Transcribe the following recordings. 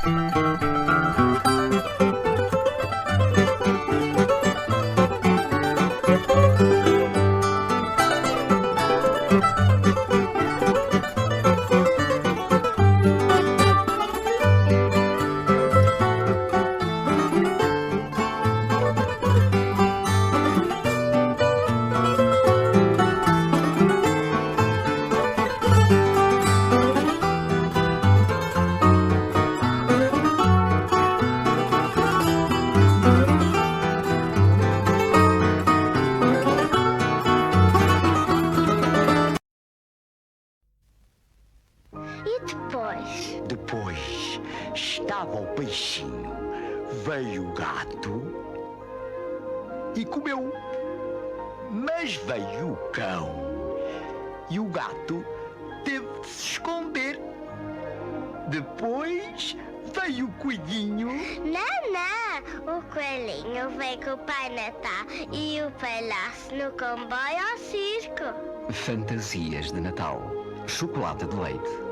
E depois? Depois estava o peixinho, veio o gato e comeu. Mas veio o cão e o gato teve de se esconder. Depois veio o coelhinho. Não, o coelhinho veio com o Pai Natal e o palhaço no comboio ao circo. Fantasias de Natal. Chocolate de leite.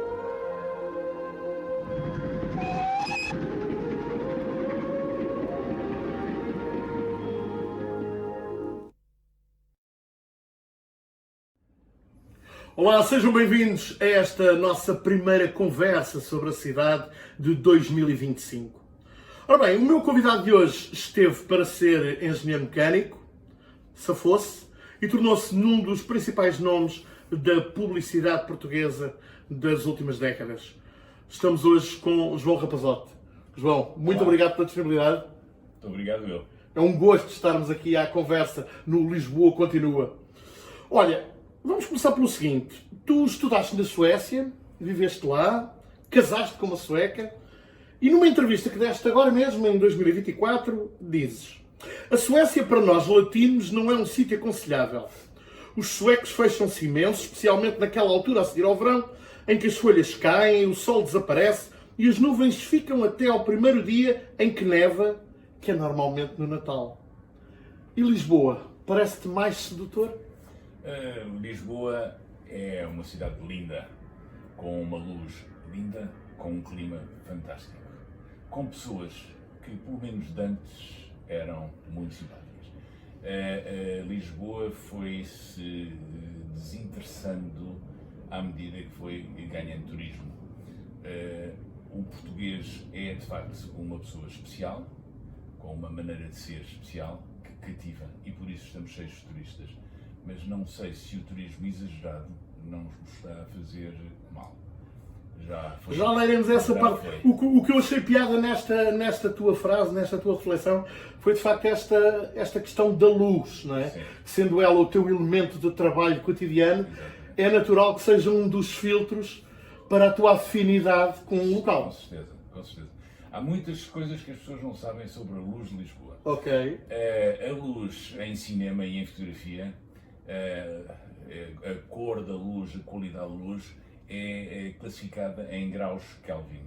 Olá, sejam bem-vindos a esta nossa primeira conversa sobre a cidade de 2025. Ora bem, o meu convidado de hoje esteve para ser engenheiro mecânico, safou-se e tornou-se num dos principais nomes da publicidade portuguesa das últimas décadas. Estamos hoje com João Rapazote. João, muito obrigado pela disponibilidade. Muito obrigado, eu. É um gosto estarmos aqui à conversa no Lisboa Continua. Olha, vamos começar pelo seguinte. Tu estudaste na Suécia, viveste lá, casaste com uma sueca e numa entrevista que deste agora mesmo, em 2024, dizes: a Suécia para nós latinos não é um sítio aconselhável. Os suecos fecham-se imenso, especialmente naquela altura a seguir ao verão, em que as folhas caem, o sol desaparece e as nuvens ficam até ao primeiro dia em que neva, que é normalmente no Natal. E Lisboa, parece-te mais sedutor? Lisboa é uma cidade linda, com uma luz linda, com um clima fantástico, com pessoas que, pelo menos de antes, eram muito simpáticas. Lisboa foi-se desinteressando à medida que foi ganhando turismo. O português é, de facto, uma pessoa especial, com uma maneira de ser especial, que cativa, e por isso estamos cheios de turistas. Mas não sei se o turismo exagerado não nos está a fazer mal. Já leremos essa parte. O que eu achei piada nesta tua frase, nesta tua reflexão, foi de facto esta questão da luz, não é? Sim. Sendo ela o teu elemento de trabalho cotidiano, é natural que seja um dos filtros para a tua afinidade com o local. Com certeza. Há muitas coisas que as pessoas não sabem sobre a luz de Lisboa. Ok. A luz em cinema e em fotografia, a cor da luz, a qualidade da luz é classificada em graus Kelvin.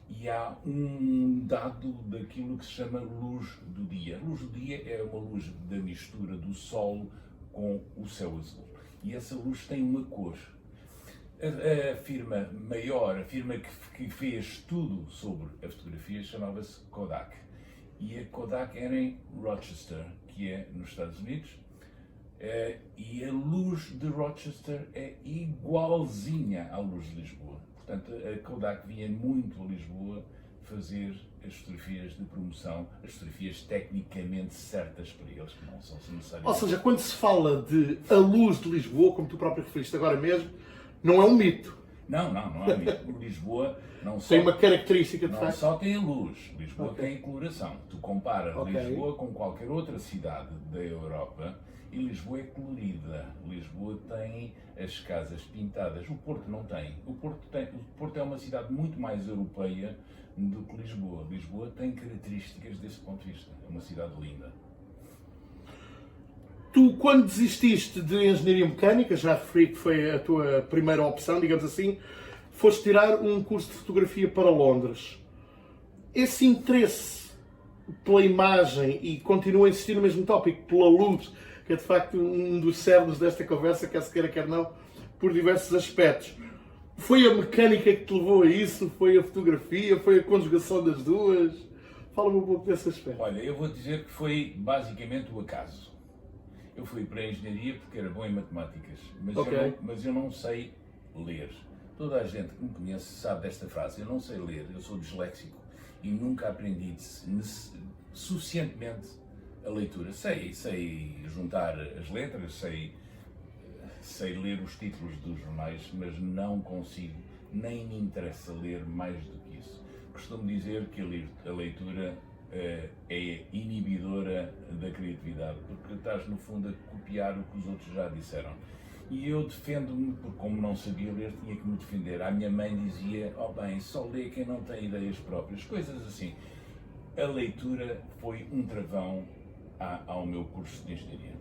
E há um dado daquilo que se chama luz do dia. A luz do dia é uma luz da mistura do sol com o céu azul. E essa luz tem uma cor. A firma maior, a firma que fez tudo sobre a fotografia, chamava-se Kodak. E a Kodak era em Rochester, que é nos Estados Unidos. E a luz de Rochester é igualzinha à luz de Lisboa. Portanto, a Kodak vinha muito a Lisboa fazer as fotografias de promoção, as fotografias tecnicamente certas para eles, que não são necessárias. Ou seja, quando se fala de a luz de Lisboa, como tu próprio referiste agora mesmo, não é um mito. Não é um mito. Lisboa não só tem uma característica de não facto. só tem a luz, Lisboa tem a coloração. Tu comparas Lisboa com qualquer outra cidade da Europa e Lisboa é colorida. Lisboa tem as casas pintadas. O Porto não tem. O Porto é uma cidade muito mais europeia do que Lisboa. Lisboa tem características desse ponto de vista. É uma cidade linda. Tu, quando desististe de engenharia mecânica, já referi que foi a tua primeira opção, digamos assim, foste tirar um curso de fotografia para Londres. Esse interesse pela imagem, e continuo a insistir no mesmo tópico, pela luz, que é de facto um dos cérebros desta conversa, quer se queira, quer não, por diversos aspectos. Foi a mecânica que te levou a isso? Foi a fotografia? Foi a conjugação das duas? Fala-me um pouco desse aspecto. Olha, eu vou dizer que foi basicamente o acaso. Eu fui para a engenharia porque era bom em matemáticas, mas eu não sei ler. Toda a gente que me conhece sabe desta frase, eu não sei ler, eu sou disléxico e nunca aprendi suficientemente a leitura. Sei juntar as letras, sei ler os títulos dos jornais, mas não consigo, nem me interessa ler mais do que isso. Costumo dizer que a leitura é inibidora da criatividade, porque estás no fundo a copiar o que os outros já disseram. E eu defendo-me, porque como não sabia ler, tinha que me defender. A minha mãe dizia, bem, só lê quem não tem ideias próprias, coisas assim. A leitura foi um travão ao meu curso de engenharia.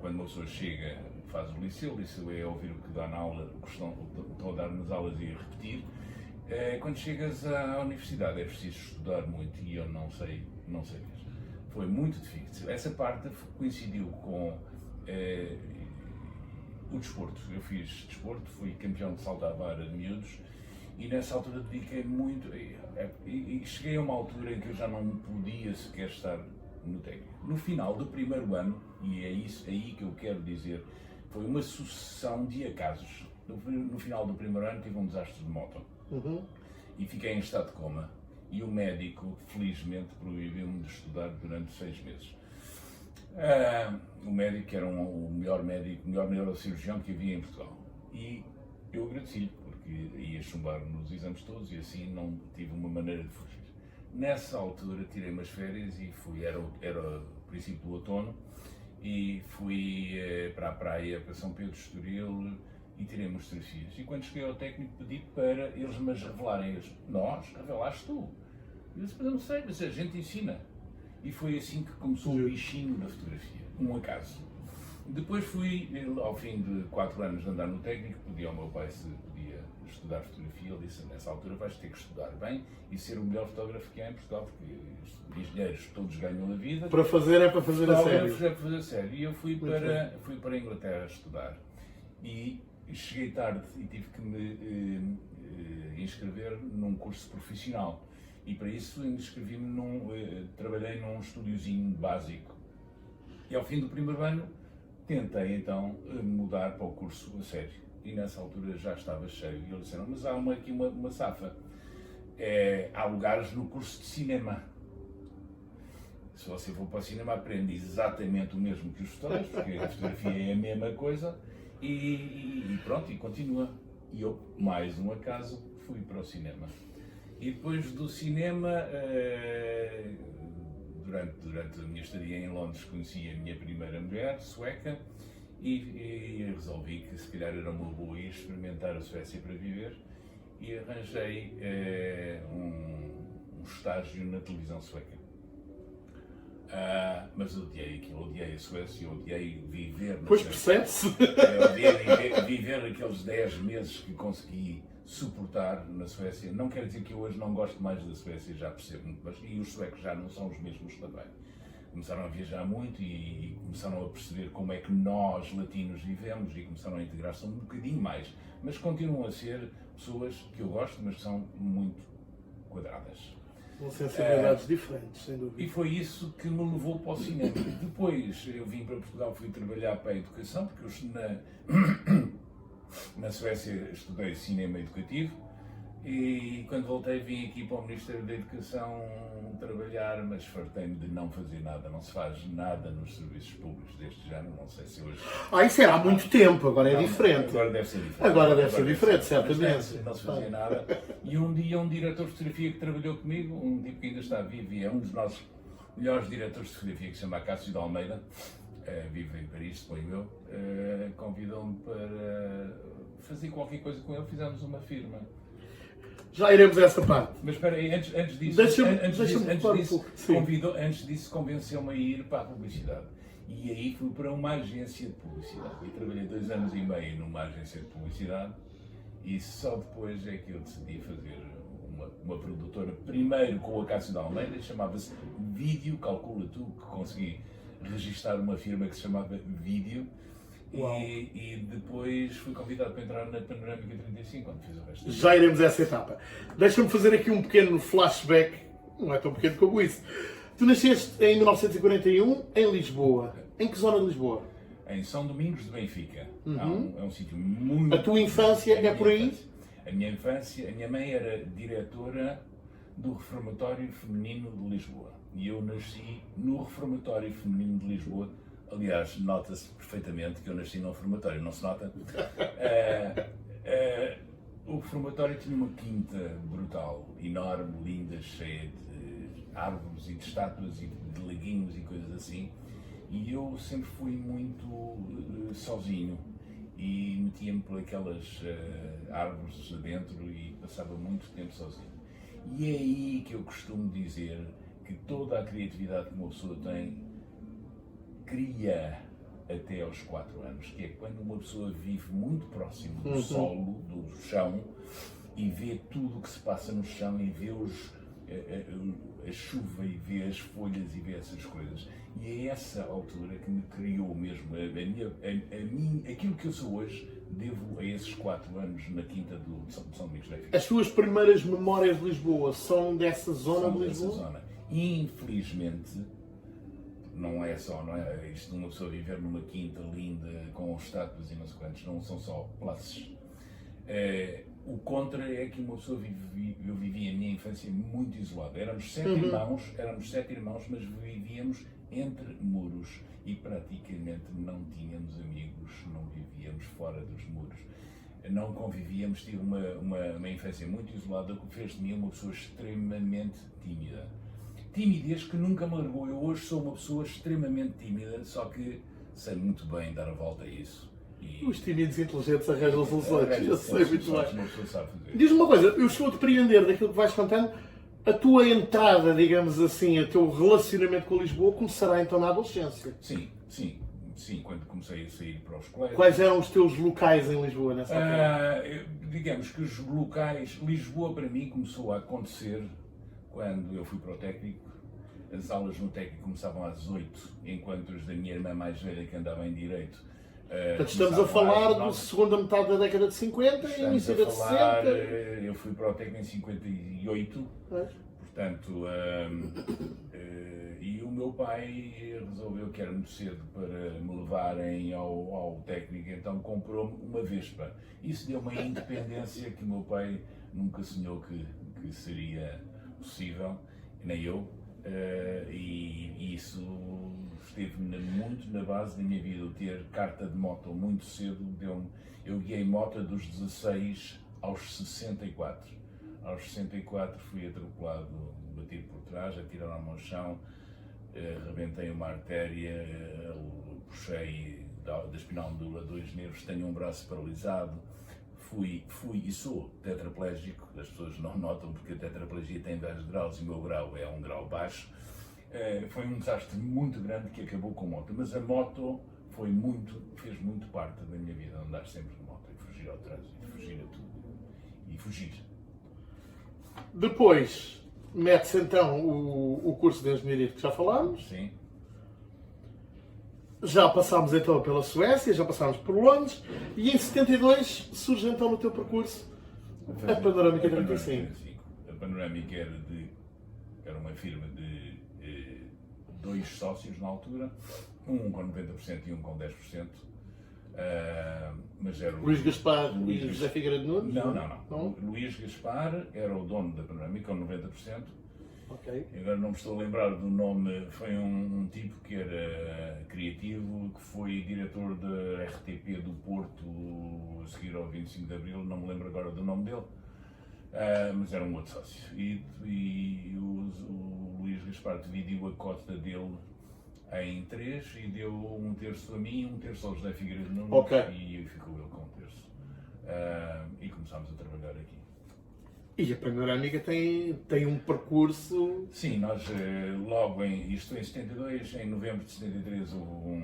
Quando uma pessoa chega, faz o liceu é ouvir o que dá na aula, o que estão a dar nas aulas e a repetir. Quando chegas à universidade é preciso estudar muito e eu não sei mesmo. Foi muito difícil. Essa parte coincidiu com o desporto. Eu fiz desporto, fui campeão de salto à vara de miúdos e nessa altura dediquei muito e cheguei a uma altura em que eu já não podia sequer estar no técnico. No final do primeiro ano, e é isso aí que eu quero dizer, foi uma sucessão de acasos. No final do primeiro ano tive um desastre de moto. E fiquei em estado de coma e o médico felizmente proibiu-me de estudar durante 6 meses. O médico era o melhor neurocirurgião que havia em Portugal e eu agradeci-lhe porque ia chumbar nos exames todos e assim não tive uma maneira de fugir. Nessa altura tirei umas férias e era o princípio do outono e fui para a praia, para São Pedro de Estoril, e tirei umas fotografias. E quando cheguei ao técnico pedi para eles me as revelarem. Eles, nós? Revelaste tu? Eu disse, mas eu não sei, mas a gente ensina. E foi assim que começou o bichinho da fotografia, um acaso. Depois fui, ao fim de 4 anos de andar no técnico, pedi ao meu pai se podia estudar fotografia. Ele disse, nessa altura vais ter que estudar bem e ser o melhor fotógrafo que há em Portugal, porque os engenheiros todos ganham a vida. Para fazer é para fazer a sério. É para fazer a sério. E eu fui para a Inglaterra estudar. E cheguei tarde e tive que me inscrever num curso profissional e para isso inscrevi-me trabalhei num estúdiozinho básico e ao fim do primeiro ano tentei então mudar para o curso a sério e nessa altura já estava cheio e eles disseram, mas há aqui uma safa, há lugares no curso de cinema. Se você for para o cinema aprende exatamente o mesmo que os fotógrafos, porque a fotografia é a mesma coisa. E pronto, e continua. E eu, mais um acaso, fui para o cinema. E depois do cinema, durante a minha estadia em Londres, conheci a minha primeira mulher, sueca, e resolvi que se calhar era uma boa ir experimentar a Suécia para viver. E arranjei um estágio na televisão sueca. Mas odiei aquilo, odiei a Suécia, odiei viver. Pois percebe-se. Odiei viver aqueles 10 meses que consegui suportar na Suécia. Não quer dizer que eu hoje não gosto mais da Suécia, já percebo, mas e os suecos já não são os mesmos também. Começaram a viajar muito e começaram a perceber como é que nós, latinos, vivemos e começaram a integrar-se um bocadinho mais. Mas continuam a ser pessoas que eu gosto, mas são muito quadradas. Com sensibilidades diferentes, sem dúvida. E foi isso que me levou para o cinema. Depois eu vim para Portugal, fui trabalhar para a educação, porque eu na Suécia estudei cinema educativo e quando voltei vim aqui para o Ministério da Educação trabalhar, mas fartei-me de não fazer nada, não se faz nada nos serviços públicos deste género, não sei se hoje... Isso era há muito tempo, agora é diferente. Agora deve ser diferente. Agora deve ser diferente, certamente. Não se fazia nada. E um dia um diretor de fotografia que trabalhou comigo, um tipo que ainda está vivo e é um dos nossos melhores diretores de fotografia, que se chama Cássio de Almeida, vive em Paris, suponho eu, convidou-me para fazer qualquer coisa com ele, fizemos uma firma. Já iremos a essa parte. Mas espera aí, antes disso, antes disso convenceu-me a ir para a publicidade. E aí fui para uma agência de publicidade. E trabalhei 2 anos e meio numa agência de publicidade e só depois é que eu decidi fazer uma produtora, primeiro com o Cássio de Almeida, chamava-se Vídeo, calcula tu que consegui registar uma firma que se chamava Vídeo, E depois fui convidado para entrar na Panorâmica 35, quando fiz o resto. Já iremos a essa etapa. Deixa-me fazer aqui um pequeno flashback, não é tão pequeno como isso. Tu nasceste em 1941 em Lisboa. Em que zona de Lisboa? Em São Domingos de Benfica. É um sítio muito... A tua infância é por aí? A minha infância, a minha mãe era diretora do Reformatório Feminino de Lisboa. E eu nasci no Reformatório Feminino de Lisboa. Aliás, nota-se perfeitamente que eu nasci num reformatório, não se nota? O reformatório tinha uma quinta brutal, enorme, linda, cheia de árvores e de estátuas e de laguinhos e coisas assim. E eu sempre fui muito sozinho e metia-me por aquelas árvores dentro e passava muito tempo sozinho. E é aí que eu costumo dizer que toda a criatividade que uma pessoa tem cria até aos 4 anos, que é quando uma pessoa vive muito próximo do solo, do chão, e vê tudo o que se passa no chão e vê a chuva e vê as folhas e vê essas coisas. E é essa altura que me criou mesmo aquilo que eu sou hoje, devo a esses 4 anos na quinta de São Domingos de Benfica. As tuas primeiras memórias de Lisboa são dessa zona de Lisboa? Dessa zona. Infelizmente, não é isto de uma pessoa viver numa quinta linda, com estátuas e não sei quantos, não são só places. O contra é que uma pessoa eu vivia a minha infância muito isolada. Éramos 7 irmãos, mas vivíamos entre muros e praticamente não tínhamos amigos, não vivíamos fora dos muros. Não convivíamos, tive uma infância muito isolada, que fez de mim uma pessoa extremamente tímida. Timidez que nunca me largou. Eu hoje sou uma pessoa extremamente tímida, só que sei muito bem dar a volta a isso. Os tímidos inteligentes arranjam soluções, eu sei muito bem. Diz-me uma coisa, eu estou a depreender daquilo que vais contando, a tua entrada, digamos assim, o teu relacionamento com Lisboa começará então na adolescência. Sim, quando comecei a sair para os colégios. Quais eram os teus locais em Lisboa nessa altura? Digamos que os locais, Lisboa para mim começou a acontecer quando eu fui para o técnico. As aulas no técnico começavam às 8, enquanto as da minha irmã mais velha, que andava em Direito, portanto, estamos a falar da segunda metade da década de 50 e início da 60. Eu fui para o técnico em 58, portanto, e o meu pai resolveu que era muito cedo para me levarem ao técnico, então comprou-me uma Vespa. Isso deu uma independência que o meu pai nunca sonhou que seria possível, nem eu, e isso esteve muito na base da minha vida. Eu ter carta de moto muito cedo eu guiei moto dos 16 aos 64. Aos 64 fui atropelado, batido por trás, atiraram-me ao chão, rebentei uma artéria, puxei da espinal medula 2 nervos, tenho um braço paralisado. Fui e sou tetraplégico, as pessoas não notam porque a tetraplegia tem 10 graus e o meu grau é um grau baixo. Foi um desastre muito grande que acabou com a moto, mas a moto fez muito parte da minha vida, andar sempre de moto e fugir ao trânsito, fugir a tudo e fugir. Depois, mete-se então o curso de engenharia que já falámos. Sim. Já passámos então pela Suécia, já passámos por Londres e em 72 surge então no teu percurso a Panorâmica 35. A Panorâmica era uma firma de 2 sócios na altura, um com 90% e um com 10%. Mas era Luís Gaspar e José Figueiredo Nunes? Não. Luís Gaspar era o dono da Panorâmica com 90%. Okay. Agora não me estou a lembrar do nome, foi um tipo que era criativo, que foi diretor da RTP do Porto a seguir ao 25 de Abril, não me lembro agora do nome dele, mas era um outro sócio. E o Luís Gaspar dividiu a cota dele em 3 e deu 1/3 a mim, 1/3 ao José Figueiredo Nunes e ficou ele com 1/3. E começámos a trabalhar aqui. E a Panorâmica tem um percurso... Sim, nós logo isto em 72, em novembro de 73 houve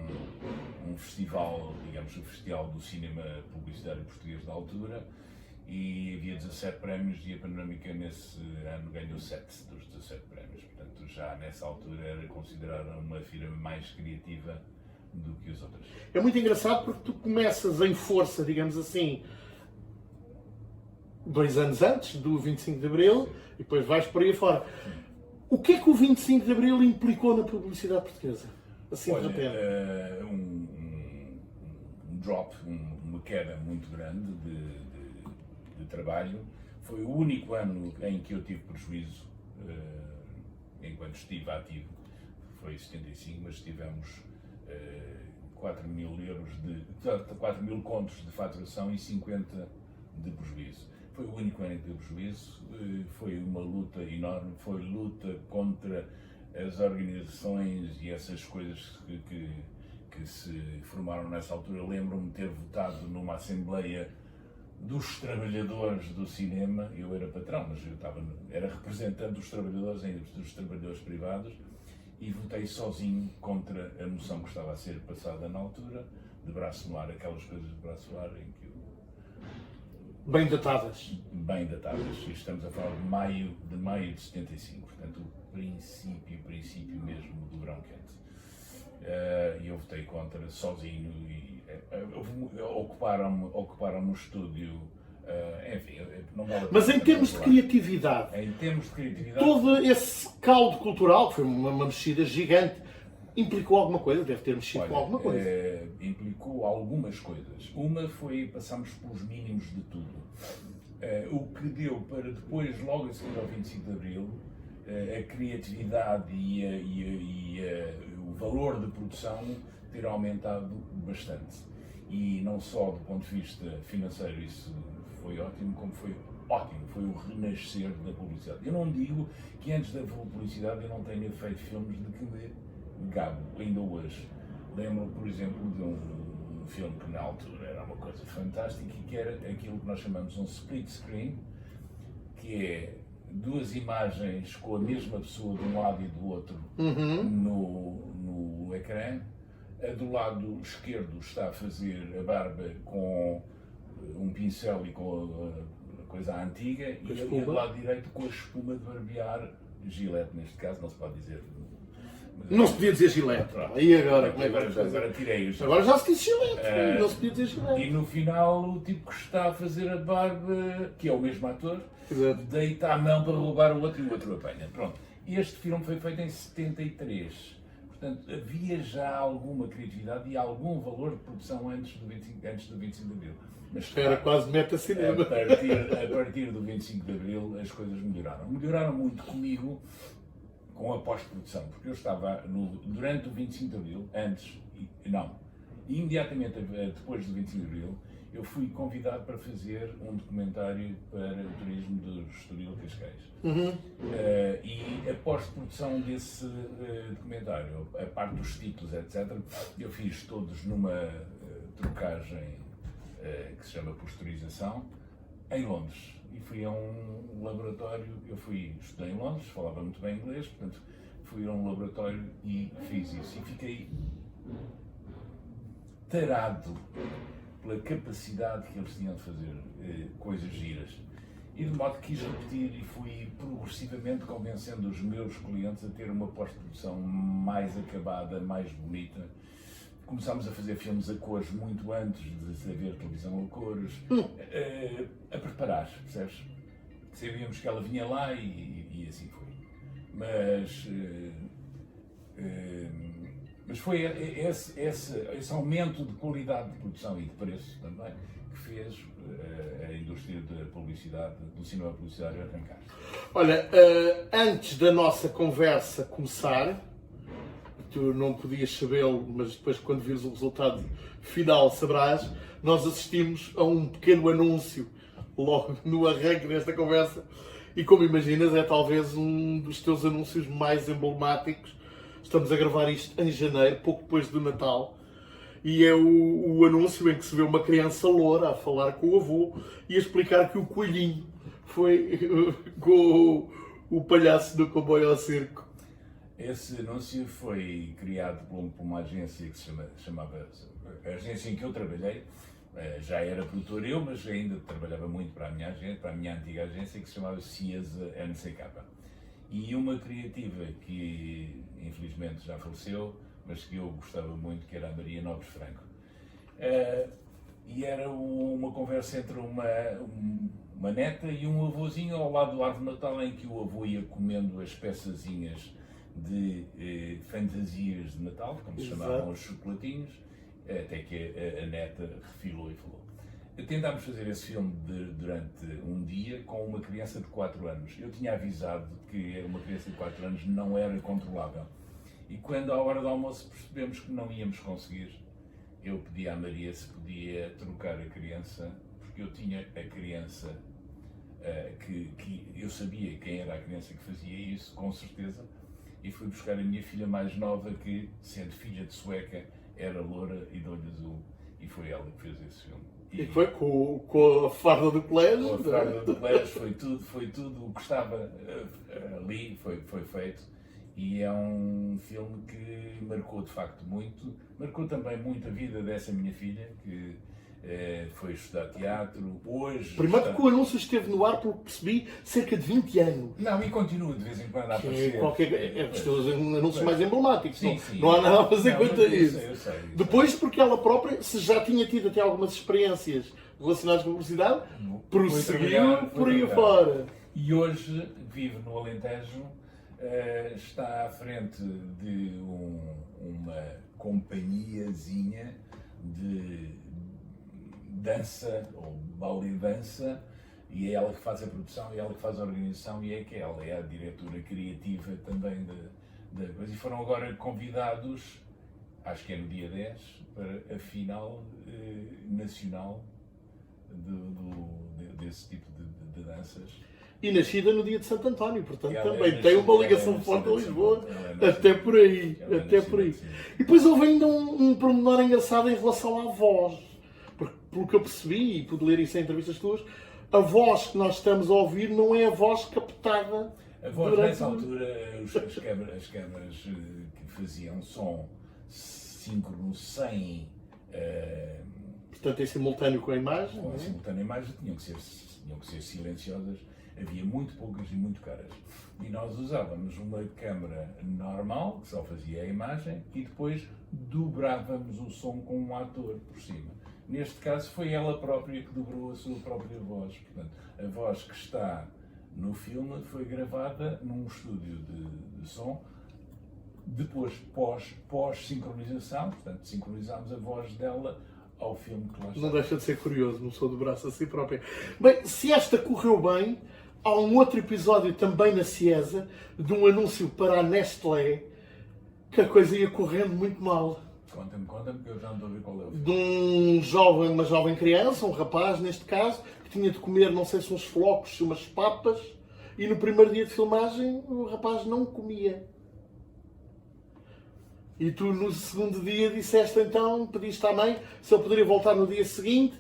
um festival, digamos, o Festival do Cinema Publicitário Português da altura, e havia 17 prémios e a Panorâmica nesse ano ganhou 7 dos 17 prémios. Portanto, já nessa altura era considerada uma firma mais criativa do que as outras. É muito engraçado porque tu começas em força, digamos assim, 2 anos antes do 25 de Abril e depois vais por aí fora. O que é que o 25 de Abril implicou na publicidade portuguesa? Assim de Olha, repente. um drop, uma queda muito grande de trabalho. Foi o único ano em que eu tive prejuízo enquanto estive ativo. Foi 75, mas tivemos 4 mil euros 4 mil contos de faturação e 50 de prejuízo. Foi o único ano em que deu prejuízo, foi uma luta enorme, foi luta contra as organizações e essas coisas que se formaram nessa altura. Lembro-me de ter votado numa assembleia dos trabalhadores do cinema. Eu era patrão, mas era representante dos trabalhadores, dos trabalhadores privados, e votei sozinho contra a moção que estava a ser passada na altura, de braço no ar, aquelas coisas de braço no ar em que Bem datadas. bem datadas, e estamos a falar de maio de 75, portanto o princípio mesmo do verão quente. E eu votei contra sozinho e ocuparam-me o estúdio, enfim, não vale a pena. Mas em termos de criatividade, Em termos de criatividade, todo esse caldo cultural, que foi uma mexida gigante, implicou alguma coisa? Deve ter mexido com alguma coisa. implicou algumas coisas. Uma foi, passámos pelos mínimos de tudo. O que deu para depois, logo a seguir ao 25 de Abril, a criatividade e o valor de produção ter aumentado bastante. E não só do ponto de vista financeiro isso foi ótimo, como foi ótimo, foi o renascer da publicidade. Eu não digo que antes da publicidade eu não tenha feito filmes de que me gabo, ainda hoje. Lembro, por exemplo, de um filme que na altura era uma coisa fantástica e que era aquilo que nós chamamos um split screen, que é 2 imagens com a mesma pessoa de um lado e do outro no ecrã. Do lado esquerdo está a fazer a barba com um pincel e com a coisa antiga, e do lado direito com a espuma de barbear, Gillette neste caso, não se pode dizer. Não se podia dizer Gillette. Pronto. E agora? Como é que Agora tirei-os. Agora já se diz Gillette, não se podia dizer Gillette. E no final, o tipo que está a fazer a barba, que é o mesmo ator, Exato. deita a mão para roubar o outro e o outro apanha. Pronto. Este filme foi feito em 73. Portanto, havia já alguma criatividade e algum valor de produção antes do 25 de Abril. Mas Era quase meta-cinema. a partir do 25 de Abril as coisas melhoraram. Melhoraram muito comigo com a pós-produção, porque eu estava durante o 25 de Abril, imediatamente depois do 25 de Abril, eu fui convidado para fazer um documentário para o turismo do Estoril Cascais. E a pós-produção desse documentário, a parte dos títulos, etc., eu fiz todos numa trocagem que se chama posterização, em Londres. E fui a um laboratório, estudei em Londres, falava muito bem inglês, portanto fui a um laboratório e fiz isso. E fiquei tarado pela capacidade que eles tinham de fazer coisas giras. E de modo que quis repetir e fui progressivamente convencendo os meus clientes a ter uma pós-produção mais acabada, mais bonita. Começámos a fazer filmes a cores muito antes de haver televisão a cores, a preparar, percebes? Sabíamos que ela vinha lá e assim foi. Mas foi esse aumento de qualidade de produção e de preço também que fez a indústria da publicidade, do cinema publicitário arrancar. Olha, antes da nossa conversa começar, tu não podias sabê-lo, mas depois quando vires o resultado final saberás, nós assistimos a um pequeno anúncio logo no arranque desta conversa e, como imaginas, é talvez um dos teus anúncios mais emblemáticos. Estamos a gravar isto em janeiro, pouco depois do Natal, e é o anúncio em que se vê uma criança loura a falar com o avô e a explicar que o coelhinho foi com o palhaço do comboio ao circo. Esse anúncio foi criado por uma agência que se chamava, a agência em que eu trabalhei, já era produtor eu, mas ainda trabalhava muito para a minha antiga agência, que se chamava Ciesa NCK. E uma criativa que infelizmente já faleceu, mas que eu gostava muito, que era a Maria Nobres Franco. E era uma conversa entre uma neta e um avôzinho ao lado do árvore de Natal, em que o avô ia comendo as peçazinhas de fantasias de Natal, como se chamavam os chocolatinhos, até que a neta refilou e falou. Tentámos fazer esse filme durante um dia com uma criança de 4 anos. Eu tinha avisado que uma criança de 4 anos não era controlável. E quando, à hora do almoço, percebemos que não íamos conseguir, eu pedi à Maria se podia trocar a criança, porque eu tinha a criança, que eu sabia quem era a criança que fazia isso, com certeza, e fui buscar a minha filha mais nova, que, sendo filha de sueca, era loura e de olho azul, e foi ela que fez esse filme. E foi com a farda do colégio? Com a farda do colégio, foi tudo o que estava ali, foi feito. E é um filme que marcou de facto muito, marcou também muito a vida dessa minha filha, que foi estudar teatro, hoje... Primeiro que o anúncio esteve no ar, pelo que percebi, cerca de 20 anos. Não, e continua de vez em quando a aparecer. É dos anúncios mais emblemáticos. Sim, sim. Não há nada a fazer quanto a isso. Eu sei. Depois, porque ela própria, se já tinha tido até algumas experiências relacionadas com a publicidade, prosseguiu por aí fora. E hoje vive no Alentejo, está à frente de uma companhiazinha de dança, ou ballet dança, e é ela que faz a produção, é ela que faz a organização, e é que ela é a diretora criativa também da coisa. E foram agora convidados, acho que é no dia 10, para a final nacional desse tipo de danças. E nascida no dia de Santo António, portanto também tem uma ligação forte a Lisboa, até por aí. E depois houve ainda um pormenor engraçado em relação à voz, porque pelo que eu percebi, e pude ler isso em entrevistas tuas, a voz que nós estamos a ouvir não é a voz captada. A voz nessa altura, as câmaras que faziam som síncrono sem... Portanto, em simultâneo com a imagem. Com a simultânea imagem tinham que ser silenciosas. Havia muito poucas e muito caras. E nós usávamos uma câmara normal, que só fazia a imagem, e depois dobrávamos o som com um ator por cima. Neste caso foi ela própria que dobrou a sua própria voz. Portanto, a voz que está no filme foi gravada num estúdio de som, depois pós-sincronização, portanto, sincronizámos a voz dela ao filme que lá está. Não deixa de ser curioso, não sou do braço a si própria. Bem, se esta correu bem, há um outro episódio também na Ciesa, de um anúncio para a Nestlé, que a coisa ia correndo muito mal. Conta-me, que eu já não estou a ver qual é o filme. De uma jovem criança, um rapaz neste caso, que tinha de comer, não sei se uns flocos, umas papas, e no primeiro dia de filmagem o rapaz não comia. E tu no segundo dia disseste então, pediste à mãe se ele poderia voltar no dia seguinte,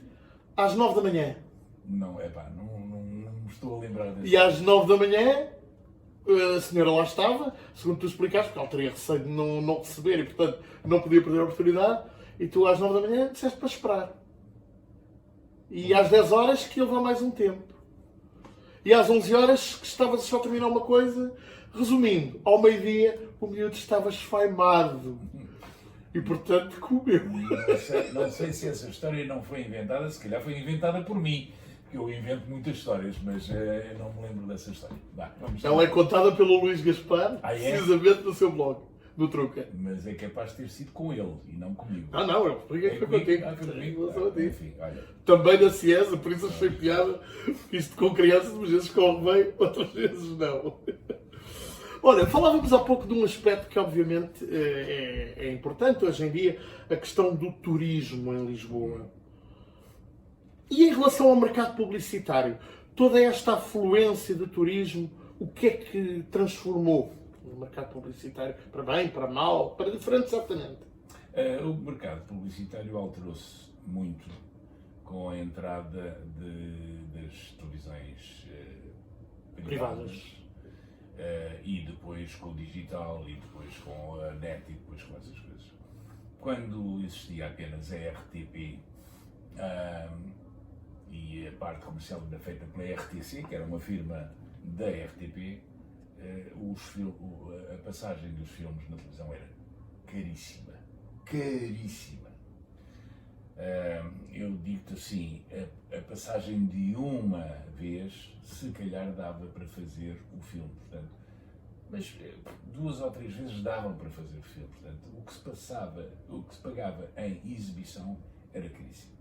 às 9 da manhã. Não, não me estou a lembrar disso. E às 9 da manhã, a senhora lá estava, segundo tu explicaste, porque ela teria receio de não receber e, portanto, não podia perder a oportunidade. E tu, às 9 da manhã, disseste para esperar. E às 10 horas, que ia levar mais um tempo. E às 11 horas, que estavas só a terminar uma coisa. Resumindo, ao meio-dia, o miúdo estava esfaimado. E, portanto, comeu. Não sei se essa história não foi inventada, se calhar foi inventada por mim. Eu invento muitas histórias, mas eu não me lembro dessa história. Ela é contada pelo Luís Gaspar, precisamente no seu blog, no Truca. Mas é capaz de ter sido com ele e não comigo. Não, eu expliquei que foi contigo. Foi comigo. Enfim, olha. Também na Ciesa, por isso achei piada. Isto com crianças, às vezes corre bem, outras vezes não. Olha, falávamos há pouco de um aspecto que obviamente é importante hoje em dia, a questão do turismo em Lisboa. E em relação ao mercado publicitário, toda esta afluência de turismo, o que é que transformou no mercado publicitário? Para bem, para mal, para diferente, certamente. O mercado publicitário alterou-se muito com a entrada das televisões privadas. E depois com o digital, e depois com a net, e depois com essas coisas. Quando existia apenas a RTP, e a parte comercial era feita pela RTC, que era uma firma da RTP, a passagem dos filmes na televisão era caríssima. Caríssima. Eu digo-te assim, a passagem de uma vez, se calhar dava para fazer o filme, portanto, mas 2 ou 3 vezes davam para fazer o filme, portanto, o que se pagava em exibição era caríssimo.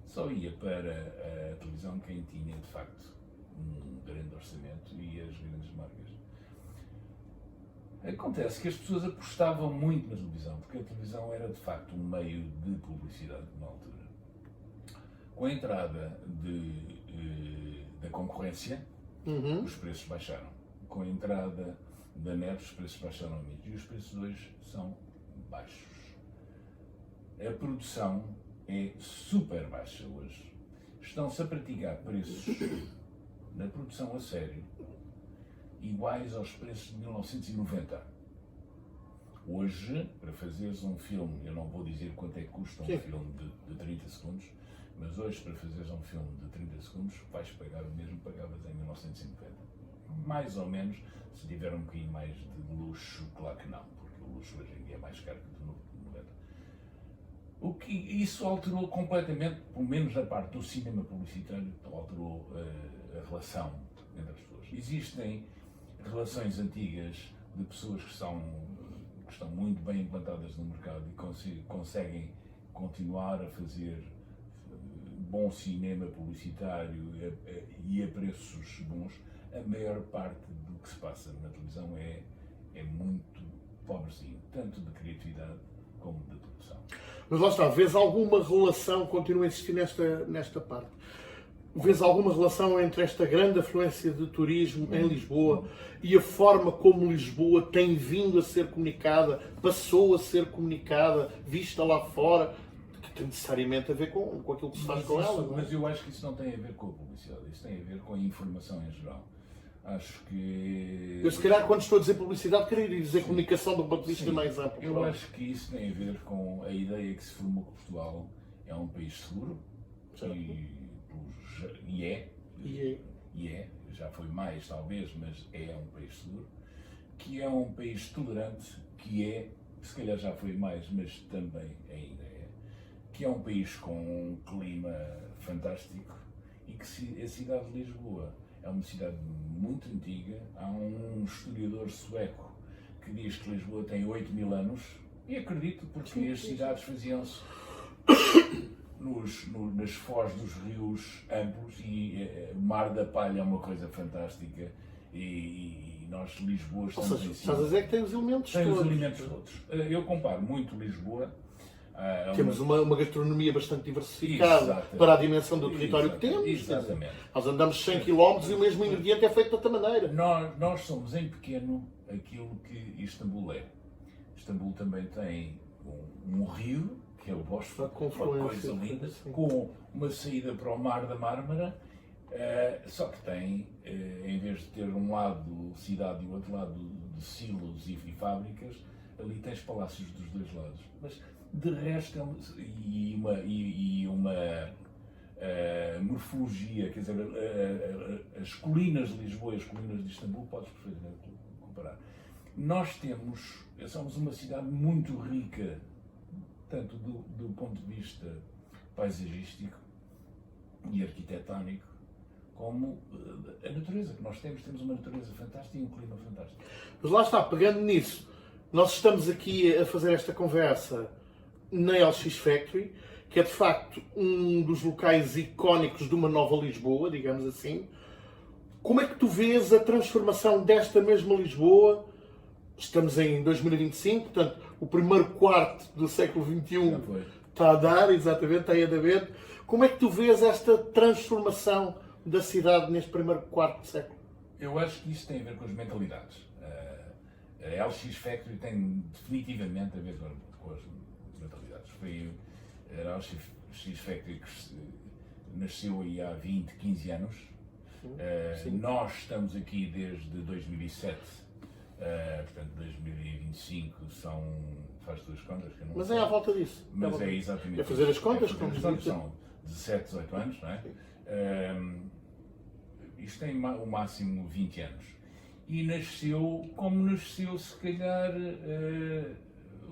Só ia para a televisão quem tinha, de facto, um grande orçamento e as grandes marcas. Acontece que as pessoas apostavam muito na televisão, porque a televisão era, de facto, um meio de publicidade na altura. Com a entrada da concorrência, os preços baixaram. Com a entrada da net, os preços baixaram muito. E os preços hoje são baixos. A produção é super baixa hoje. Estão-se a praticar preços na produção a sério iguais aos preços de 1990. Hoje, para fazeres um filme, eu não vou dizer quanto é que custa um filme de 30 segundos, mas hoje, para fazeres um filme de 30 segundos, vais pagar o mesmo que pagavas em 1950. Mais ou menos, se tiver um bocadinho mais de luxo, claro que não, porque o luxo hoje em dia é mais caro que o de 90. O que isso alterou completamente, pelo menos na parte do cinema publicitário, alterou a relação entre as pessoas. Existem relações antigas de pessoas que estão muito bem implantadas no mercado e conseguem continuar a fazer bom cinema publicitário e a preços bons. A maior parte do que se passa na televisão é muito pobrezinho, tanto de criatividade como de produção. Mas lá está, vês alguma relação, continua a existir nesta parte? Vês alguma relação entre esta grande afluência de turismo em Lisboa e a forma como Lisboa tem vindo a ser comunicada, passou a ser comunicada, vista lá fora, que tem necessariamente a ver com aquilo que se faz com ela? Não é? Mas eu acho que isso não tem a ver com a publicidade, isso tem a ver com a informação em geral. Acho que... Eu, se calhar, quando estou a dizer publicidade, queria dizer comunicação do ponto de vista mais amplo. Eu acho que isso tem a ver com a ideia que se formou que Portugal é um país seguro, e é, já foi mais talvez, mas é um país seguro, que é um país tolerante, que é, se calhar já foi mais, mas também ainda é, que é um país com um clima fantástico e que a cidade de Lisboa é uma cidade muito antiga. Há um historiador sueco que diz que Lisboa tem 8.000 anos, e acredito, porque as cidades faziam-se nas foz dos rios amplos e o Mar da Palha é uma coisa fantástica e nós, Lisboa, estamos em cima. Estás a dizer que tem os elementos todos. Tem todos. os elementos todos. Eu comparo muito Lisboa. Temos uma gastronomia bastante diversificada para a dimensão do território que temos. Exatamente. Nós andamos 100 km e o mesmo ingrediente é feito de outra maneira. Nós somos em pequeno aquilo que Istambul é. Istambul também tem um rio, que é o Bósforo, uma coisa linda, com uma saída para o Mar da Mármara, só que tem, em vez de ter um lado cidade e o outro lado de silos e fábricas, ali tens palácios dos dois lados. Mas de resto, uma morfologia, quer dizer, as colinas de Lisboa e as colinas de Istambul, podes perfeitamente comparar. Nós somos uma cidade muito rica, tanto do ponto de vista paisagístico e arquitetónico, como a natureza que nós temos. Temos uma natureza fantástica e um clima fantástico. Mas lá está, pegando nisso, nós estamos aqui a fazer esta conversa na LX Factory, que é de facto um dos locais icónicos de uma nova Lisboa, digamos assim. Como é que tu vês a transformação desta mesma Lisboa? Estamos em 2025, portanto, o primeiro quarto do século XXI está a dar, exatamente, está aí a dar. Como é que tu vês esta transformação da cidade neste primeiro quarto de século? Eu acho que isso tem a ver com as mentalidades. A LX Factory tem definitivamente a ver com as mentalidades. Foi a LX Factory que nasceu aí há 20, 15 anos. Sim. Nós estamos aqui desde 2007. Portanto, 2025 faz duas contas que eu não Mas sei. é à volta disso. Mas é exatamente. É fazer as contas, são 17, 18 anos, não é? Isto tem o máximo 20 anos. E nasceu como nasceu, se calhar,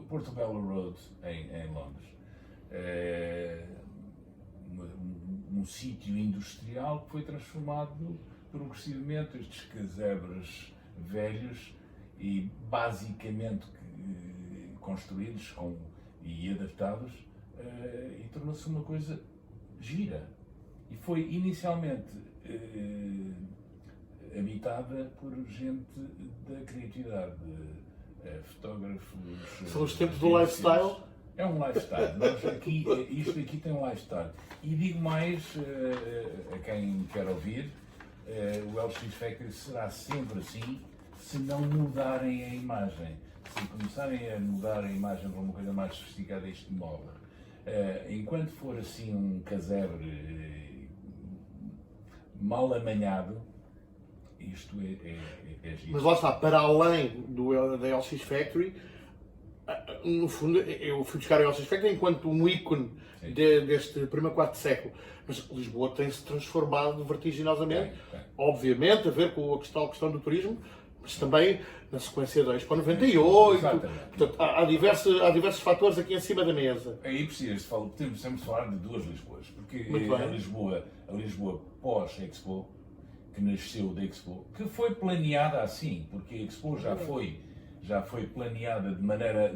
Portobello Road, em Londres. Um sítio industrial que foi transformado progressivamente, estes casebres velhos e basicamente construídos e adaptados, e tornou-se uma coisa gira. E foi inicialmente habitada por gente da criatividade, fotógrafos. São os tempos do lifestyle? É um lifestyle. Isto aqui tem um lifestyle. E digo mais a quem quer ouvir, o LX Factory será sempre assim, se não mudarem a imagem. Se começarem a mudar a imagem para uma coisa mais sofisticada, isto morre. Enquanto for assim um casebre mal amanhado, isto é giro. Mas lá está, para além da LX Factory, no fundo, eu fui buscar a LX Factory enquanto um ícone deste primeiro quarto de século. Mas Lisboa tem-se transformado vertiginosamente, obviamente, a ver com a questão do turismo, mas também na sequência da Expo 98. Portanto, há diversos fatores aqui em cima da mesa. Aí temos de falar de duas Lisboas, porque a Lisboa pós-Expo, que nasceu da Expo, que foi planeada assim, porque a Expo já foi planeada de maneira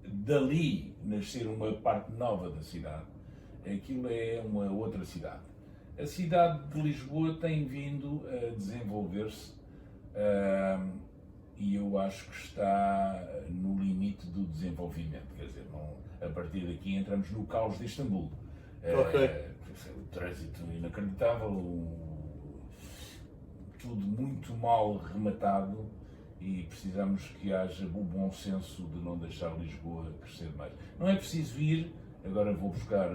dali nascer uma parte nova da cidade. Aquilo é uma outra cidade. A cidade de Lisboa tem vindo a desenvolver-se e eu acho que está no limite do desenvolvimento. Quer dizer, a partir daqui entramos no caos de Istambul. O trânsito inacreditável, tudo muito mal rematado, e precisamos que haja o bom senso de não deixar Lisboa crescer mais. Não é preciso ir, agora vou buscar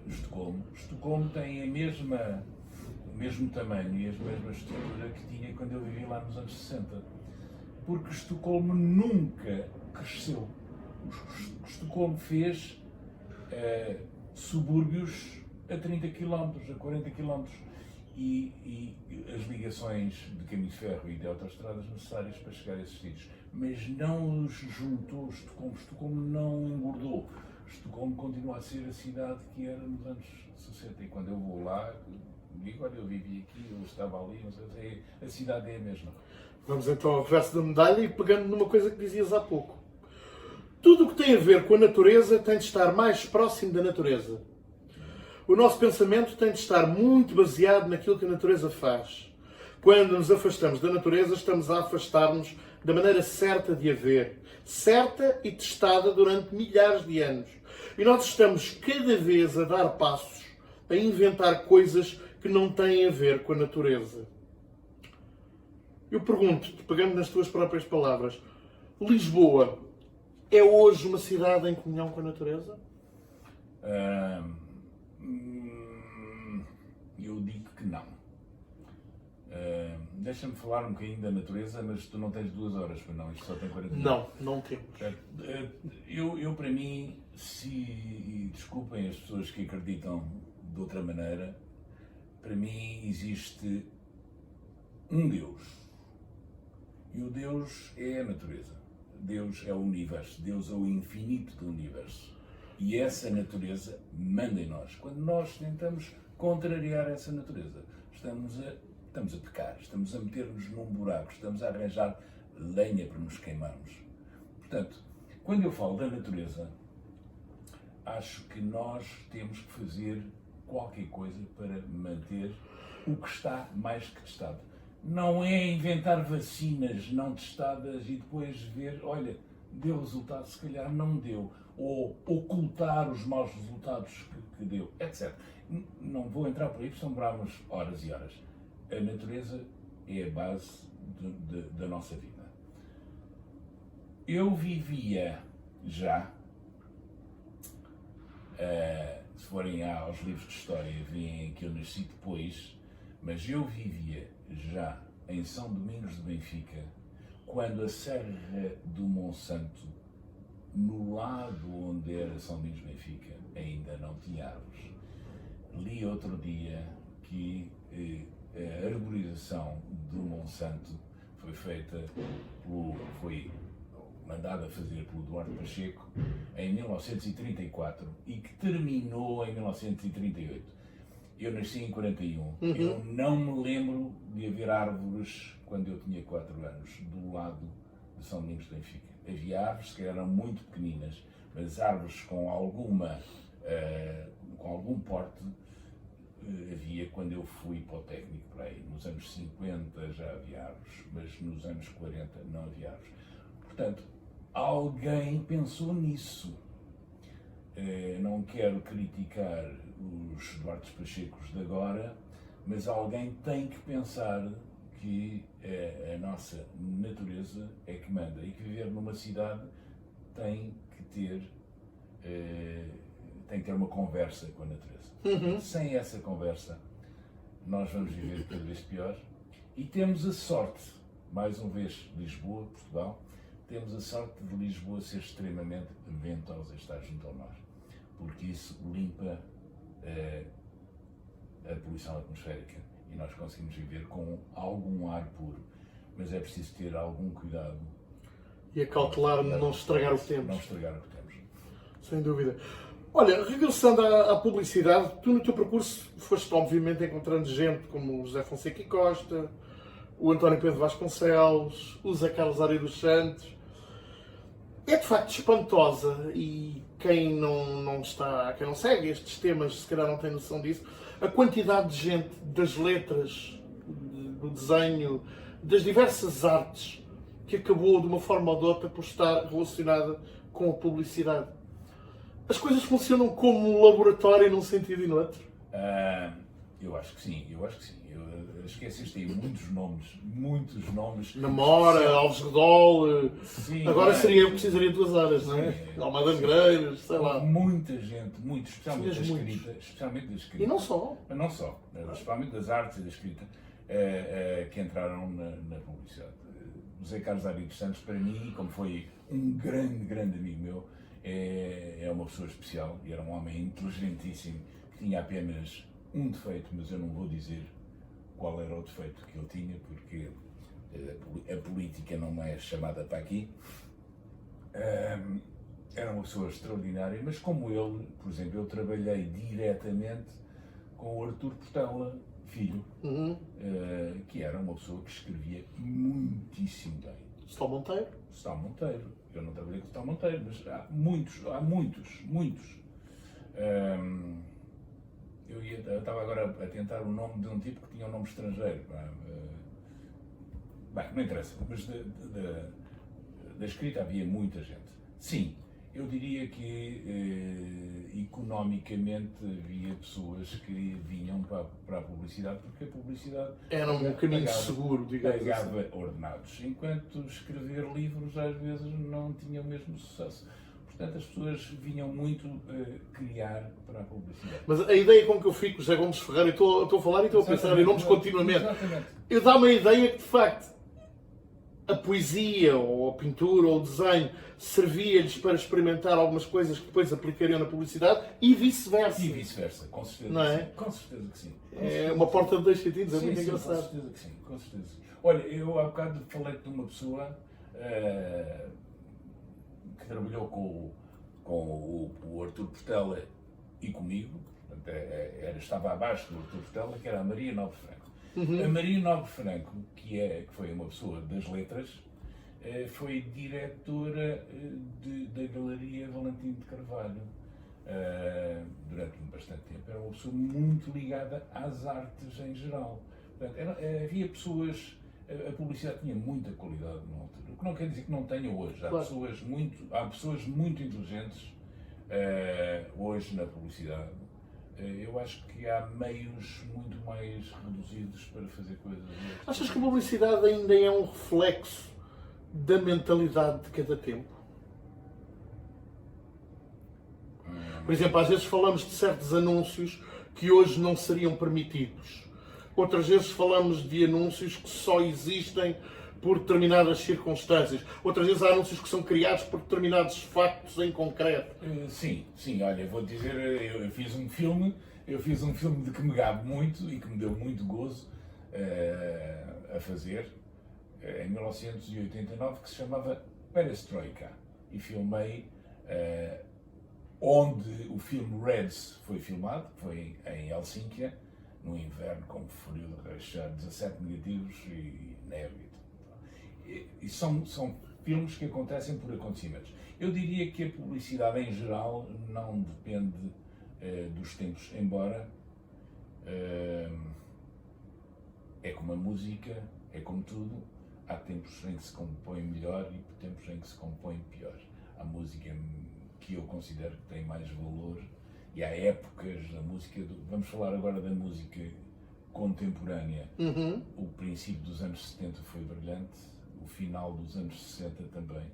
Estocolmo. Estocolmo tem o mesmo tamanho e a mesma estrutura que tinha quando eu vivi lá nos anos 60. Porque Estocolmo nunca cresceu. Estocolmo fez subúrbios a 30 km, a 40 km. E as ligações de caminho de ferro e de autoestradas necessárias para chegar a esses sítios. Mas não os juntou Estocolmo. Estocolmo não engordou. Estocolmo continua a ser a cidade que era nos anos 60. E quando eu vou lá, digo, olha, eu vivi aqui, eu estava ali, não sei, a cidade é a mesma. Vamos então ao reverso da medalha e pegando numa coisa que dizias há pouco. Tudo o que tem a ver com a natureza tem de estar mais próximo da natureza. O nosso pensamento tem de estar muito baseado naquilo que a natureza faz. Quando nos afastamos da natureza, estamos a afastar-nos da maneira certa de a ver, certa e testada durante milhares de anos. E nós estamos cada vez a dar passos, a inventar coisas que não têm a ver com a natureza. Eu pergunto-te, pegando nas tuas próprias palavras, Lisboa é hoje uma cidade em comunhão com a natureza? Eu digo que não. Deixa-me falar um bocadinho da natureza, mas tu não tens 2 horas, para não, isto só tem 40 minutos. Não temos. Eu para mim, e desculpem as pessoas que acreditam de outra maneira, para mim existe um Deus. E o Deus é a natureza. Deus é o universo. Deus é o infinito do universo. E essa natureza manda em nós. Quando nós tentamos contrariar essa natureza, estamos a pecar, estamos a meter-nos num buraco, estamos a arranjar lenha para nos queimarmos. Portanto, quando eu falo da natureza, acho que nós temos que fazer qualquer coisa para manter o que está mais que testado. Não é inventar vacinas não testadas e depois ver, olha, deu resultado, se calhar não deu, ou ocultar os maus resultados que deu, etc. Não vou entrar por aí, porque demoramos horas e horas. A natureza é a base da nossa vida. Eu vivia já, se forem aos livros de história, veem que eu nasci depois, mas eu vivia já em São Domingos de Benfica, quando a Serra do Monsanto, no lado onde era São Domingos de Benfica, ainda não tinha árvores. Li outro dia que a arborização do Monsanto foi feita foi mandada fazer pelo Duarte Pacheco em 1934 e que terminou em 1938. Eu nasci em 41. Eu não me lembro de haver árvores quando eu tinha 4 anos, do lado de São Domingos de Benfica. Havia árvores que eram muito pequeninas, mas árvores com algum porte havia quando eu fui para o técnico, para aí. Nos anos 50 já havia árvores, mas nos anos 40 não havia árvores. Portanto, alguém pensou nisso. Não quero criticar os Duarte Pachecos de agora, mas alguém tem que pensar que a nossa natureza é que manda e que viver numa cidade tem que ter uma conversa com a natureza. Sem essa conversa, nós vamos viver cada vez pior e temos a sorte, mais uma vez, Lisboa, Portugal, temos a sorte de Lisboa ser extremamente ventosa, estar junto ao mar, porque isso limpa a poluição atmosférica e nós conseguimos viver com algum ar puro, mas é preciso ter algum cuidado. E acautelar não estragar o que temos. Não estragar o que temos. Sem dúvida. Olha, regressando à publicidade, tu no teu percurso foste obviamente encontrando gente como o José Fonseca e Costa, o António Pedro Vasconcelos, o Zé Carlos Ari dos Santos. É de facto espantosa e quem não segue estes temas se calhar não tem noção disso, a quantidade de gente das letras, do desenho, das diversas artes que acabou de uma forma ou de outra por estar relacionada com a publicidade. As coisas funcionam como um laboratório num sentido e no outro? Eu acho que sim. Esqueceste aí muitos nomes. Namora, Alves Redol, Sim, agora precisaria de 2 horas, não é? Almada Negreiros, sei lá. Muita gente, especialmente da escrita. E não só. Mas não só, especialmente das artes e da escrita, que entraram na publicidade. O Zé Carlos Ari dos Santos, para mim, como foi um grande amigo meu, é uma pessoa especial e era um homem inteligentíssimo, que tinha apenas um defeito, mas eu não vou dizer qual era o defeito que ele tinha, porque a política não é chamada para aqui. Era uma pessoa extraordinária, mas como ele, por exemplo, eu trabalhei diretamente com o Artur Portela, filho, que era uma pessoa que escrevia muitíssimo bem. Stal Monteiro? Stal Monteiro. Eu não trabalhei com Stal Monteiro, mas há muitos. Eu estava agora a tentar o nome de um tipo que tinha um nome estrangeiro. Bem, não interessa, mas da escrita havia muita gente. Sim, eu diria que economicamente havia pessoas que vinham para a publicidade, porque a publicidade era um caminho seguro, digamos pagava assim. ordenados, enquanto escrever livros às vezes não tinha o mesmo sucesso. Portanto, as pessoas vinham muito criar para a publicidade. Mas a ideia com que eu fico, José Gomes Ferreira, eu estou a falar e estou a pensar em nomes continuamente. Exatamente. Eu dá-me a ideia que, de facto, a poesia, ou a pintura, ou o desenho servia-lhes para experimentar algumas coisas que depois aplicariam na publicidade e vice-versa. E vice-versa, com certeza. Não é? Que sim. Com certeza que sim. É uma porta de 2 sentidos, é muito engraçado. Com certeza que sim, com certeza. Olha, eu há bocado falei-te de uma pessoa que trabalhou com o Artur Portela e comigo, portanto, estava abaixo do Artur Portela, que era a Maria Nobre Franco. A Maria Nobre Franco, que foi uma pessoa das letras, foi diretora da Galeria Valentim de Carvalho durante bastante tempo. Era uma pessoa muito ligada às artes em geral. Portanto, havia pessoas, a publicidade tinha muita qualidade na altura, o que não quer dizer que não tenha hoje. Há pessoas muito inteligentes hoje na publicidade. Eu acho que há meios muito mais reduzidos para fazer coisas. Achas que a publicidade ainda é um reflexo da mentalidade de cada tempo? Por exemplo, às vezes falamos de certos anúncios que hoje não seriam permitidos. Outras vezes falamos de anúncios que só existem por determinadas circunstâncias. Outras vezes há anúncios que são criados por determinados factos em concreto. Sim, olha, vou dizer, eu fiz um filme de que me gabe muito e que me deu muito gozo a fazer, em 1989, que se chamava Perestroika e filmei onde o filme Reds foi filmado, que foi em Helsínquia, no inverno com frio de rachar, 17 negativos e neve. E são filmes que acontecem por acontecimentos. Eu diria que a publicidade em geral não depende dos tempos, embora é como a música, é como tudo, há tempos em que se compõe melhor e tempos em que se compõe pior. Há música que eu considero que tem mais valor e há épocas da música, vamos falar agora da música contemporânea. O princípio dos anos 70 foi brilhante, o final dos anos 60 também.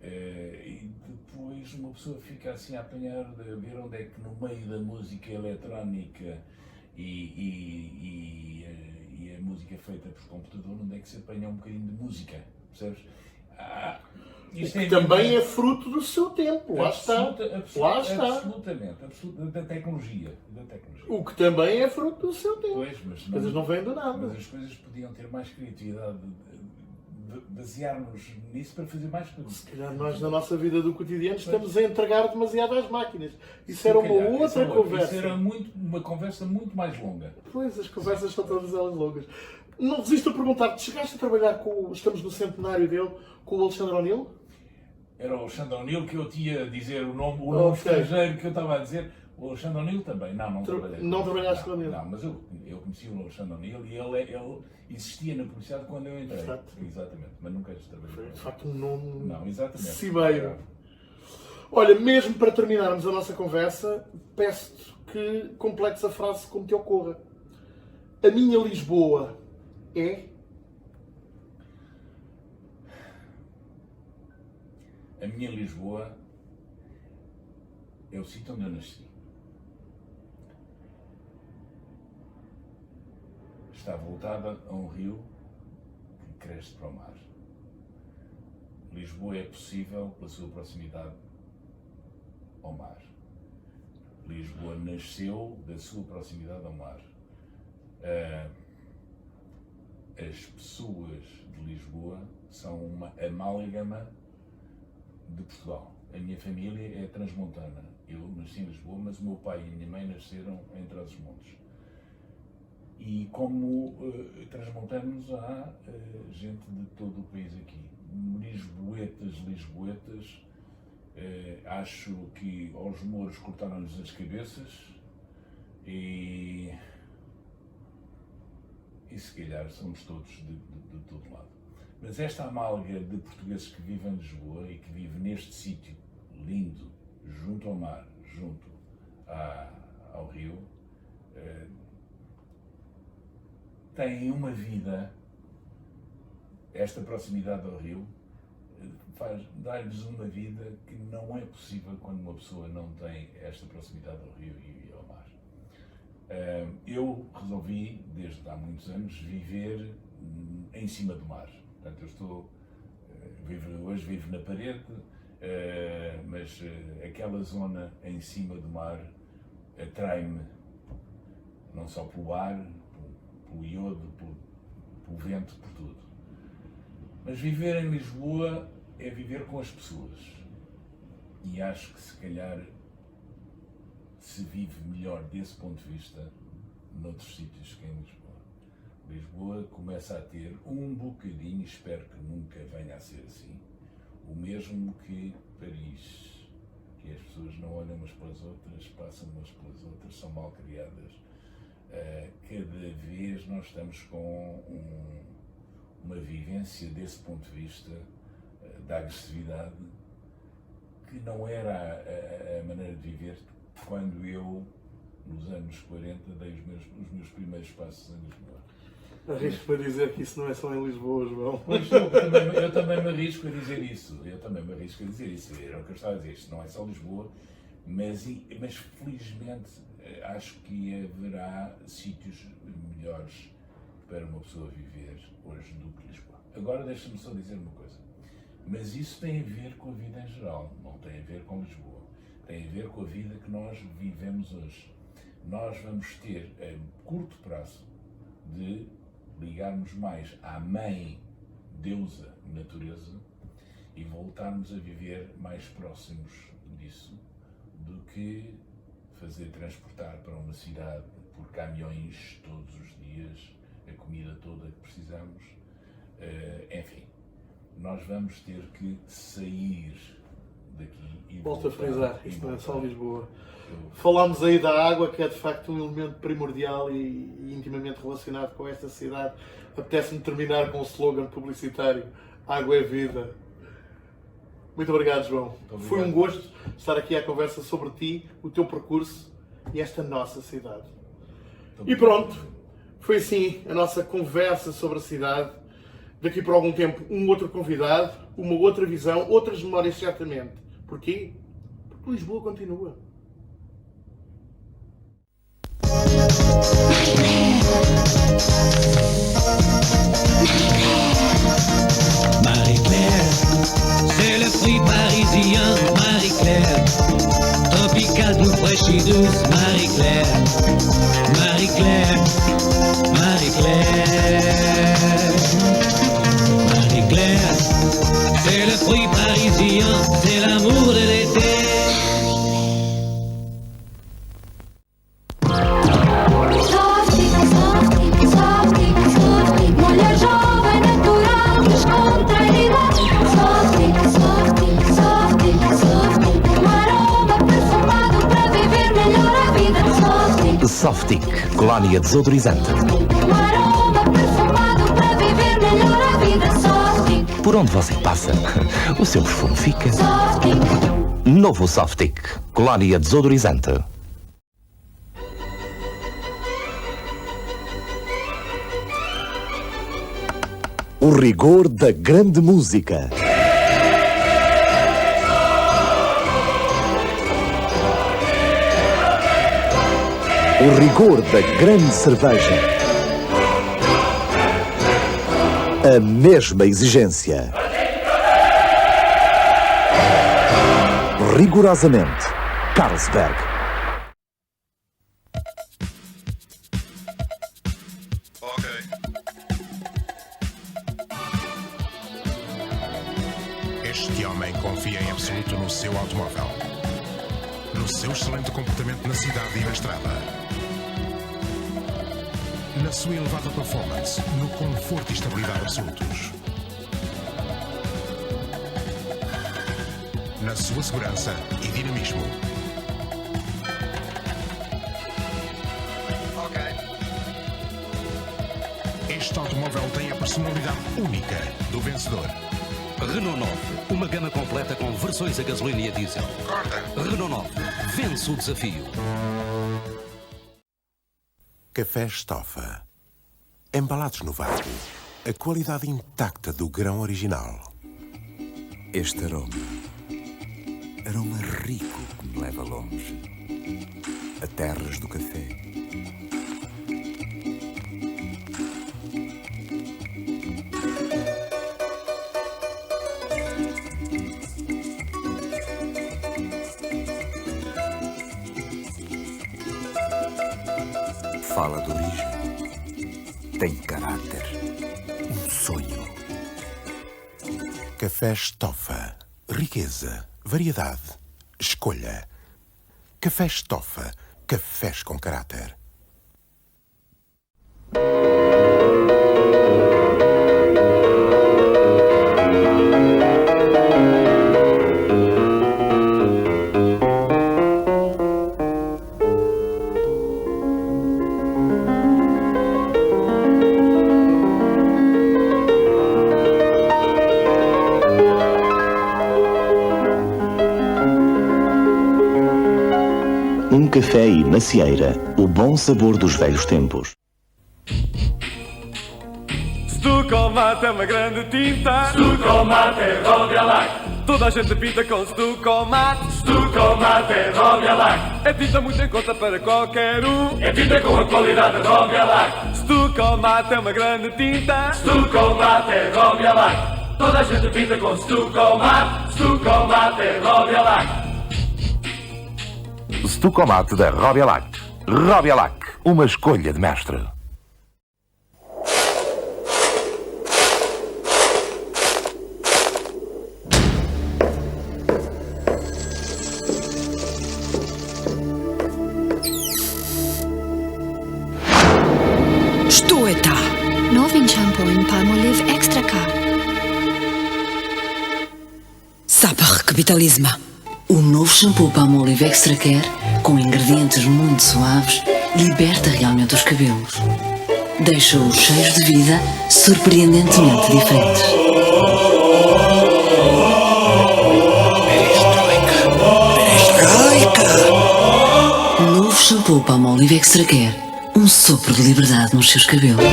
E depois uma pessoa fica assim a apanhar, a ver onde é que no meio da música eletrónica e a música feita por computador, onde é que se apanha um bocadinho de música, percebes? Isto também é fruto do seu tempo, lá está. Absolutamente, da tecnologia. O que também é fruto do seu tempo. Pois, mas as coisas não vêm do nada. Mas as coisas podiam ter mais criatividade, basear-nos nisso para fazer mais coisas. Se calhar nós, na nossa vida do cotidiano, estamos a entregar demasiado às máquinas. Isso era uma outra conversa. Isso era uma conversa muito mais longa. Pois, as conversas são todas elas longas. Não resisto a perguntar-te, chegaste a trabalhar estamos no centenário dele, com o Alexandre O'Neill? Era o Alexandre O'Neill que eu tinha a dizer o nome estrangeiro que eu estava a dizer. O Alexandre O'Neill também. Não trabalhei. Não trabalhaste com ele? Não, mas eu conheci o Alexandre O'Neill e ele existia na publicidade quando eu entrei. Exato. Exatamente, mas nunca trabalhei com ele. De facto, um nome cimeiro. Olha, mesmo para terminarmos a nossa conversa, peço-te que completes a frase como te ocorra. A minha Lisboa é... A minha Lisboa é o sítio onde eu nasci. Está voltada a um rio que cresce para o mar. Lisboa é possível pela sua proximidade ao mar. Lisboa nasceu da sua proximidade ao mar. As pessoas de Lisboa são uma amálgama de Portugal. A minha família é transmontana. Eu nasci em Lisboa, mas o meu pai e a minha mãe nasceram em Trás-os-Montes. E como transmontanos, há gente de todo o país aqui. Lisboetas, acho que aos mouros cortaram-lhes as cabeças e se calhar somos todos de todo lado. Mas esta amálgama de portugueses que vivem em Lisboa e que vivem neste sítio lindo, junto ao mar, junto ao rio, têm uma vida, esta proximidade ao rio, dá-lhes uma vida que não é possível quando uma pessoa não tem esta proximidade ao rio e ao mar. Eu resolvi, desde há muitos anos, viver em cima do mar. Portanto, hoje vivo na parede, mas aquela zona em cima do mar atrai-me, não só pelo ar, pelo iodo, pelo vento, por tudo. Mas viver em Lisboa é viver com as pessoas. E acho que se calhar se vive melhor desse ponto de vista noutros sítios que em Lisboa. Lisboa começa a ter um bocadinho, espero que nunca venha a ser assim, o mesmo que Paris, que as pessoas não olham umas para as outras, passam umas pelas outras, são mal criadas. Cada vez nós estamos com uma vivência desse ponto de vista da agressividade que não era a maneira de viver quando eu, nos anos 40, dei os meus primeiros passos em Lisboa. Arrisco para dizer que isso não é só em Lisboa, João. Pois eu também me arrisco a dizer isso. Era o que eu estava a dizer. Isto não é só Lisboa, mas felizmente acho que haverá sítios melhores para uma pessoa viver hoje do que Lisboa. Agora deixa-me só dizer uma coisa. Mas isso tem a ver com a vida em geral, não tem a ver com Lisboa. Tem a ver com a vida que nós vivemos hoje. Nós vamos ter, a curto prazo, de ligarmos mais à mãe, deusa, natureza, e voltarmos a viver mais próximos disso do que fazer transportar para uma cidade por caminhões todos os dias a comida toda que precisamos. Enfim, nós vamos ter que sair daqui e Volto a frisar, isto não é só Lisboa. Eu- Falámos aí da água, que é de facto um elemento primordial e intimamente relacionado com esta cidade. Apetece-me terminar com um slogan publicitário: água é vida. Muito obrigado, João. obrigado. Foi um gosto estar aqui à conversa sobre ti, o teu percurso e esta nossa cidade. E pronto, foi assim a nossa conversa sobre a cidade. Daqui por algum tempo, um outro convidado, uma outra visão, outras memórias certamente. Porquê? Porque Lisboa continua. Marie-Claire, c'est le fruit parisien, Marie-Claire. Tropical, tout fraîche et douce, Marie-Claire. Marie-Claire, Marie-Claire. Marie-Claire, c'est le fruit parisien, c'est l'amour de l'été. Mulher jovem, natural, descontraída. Um aroma perfumado para viver melhor a vida. Softic, colónia desodorizante. Um aroma perfumado para viver melhor a vida. Por onde você passa, o seu perfume fica. Softic. Novo Softic, colónia desodorizante. O rigor da grande música. O rigor da grande cerveja. A mesma exigência. Rigorosamente, Carlsberg. Este homem confia em absoluto no seu automóvel, no seu excelente comportamento na cidade e na estrada, na sua elevada performance, no conforto e estabilidade absolutos, na sua segurança e dinamismo. Este automóvel tem a personalidade única do vencedor. Renault 9, uma gama completa com versões a gasolina e a diesel. Renault 9, vence o desafio. Café Estofa. Embalados no vácuo. A qualidade intacta do grão original. Este aroma. Aroma rico que me leva longe. A terras do café. Fala de origem. Tem caráter. Um sonho. Café Estofa. Riqueza, variedade, escolha. Café Estofa. Cafés com caráter. Um café e macieira, o bom sabor dos velhos tempos. Stucomate é uma grande tinta. Stucomate é Robialac. Toda a gente pinta com Stucomate. Stucomate é Robialac. É tinta muito em conta para qualquer um. É tinta com a qualidade de Robialac. Stucomate é uma grande tinta. Stucomate é Robialac. Toda a gente pinta com Stucomate. Stucomate é Robialac. Stucomate da Robialac. Robialac, uma escolha de mestre. je ta? Novin shampoo in Palmolive Extra K. Sapar capitalisma. O novo shampoo Palmolive Extra Care, com ingredientes muito suaves, liberta realmente os cabelos. Deixa-os cheios de vida, surpreendentemente diferentes. Novo shampoo Palmolive Extra Care. Um sopro de liberdade nos seus cabelos.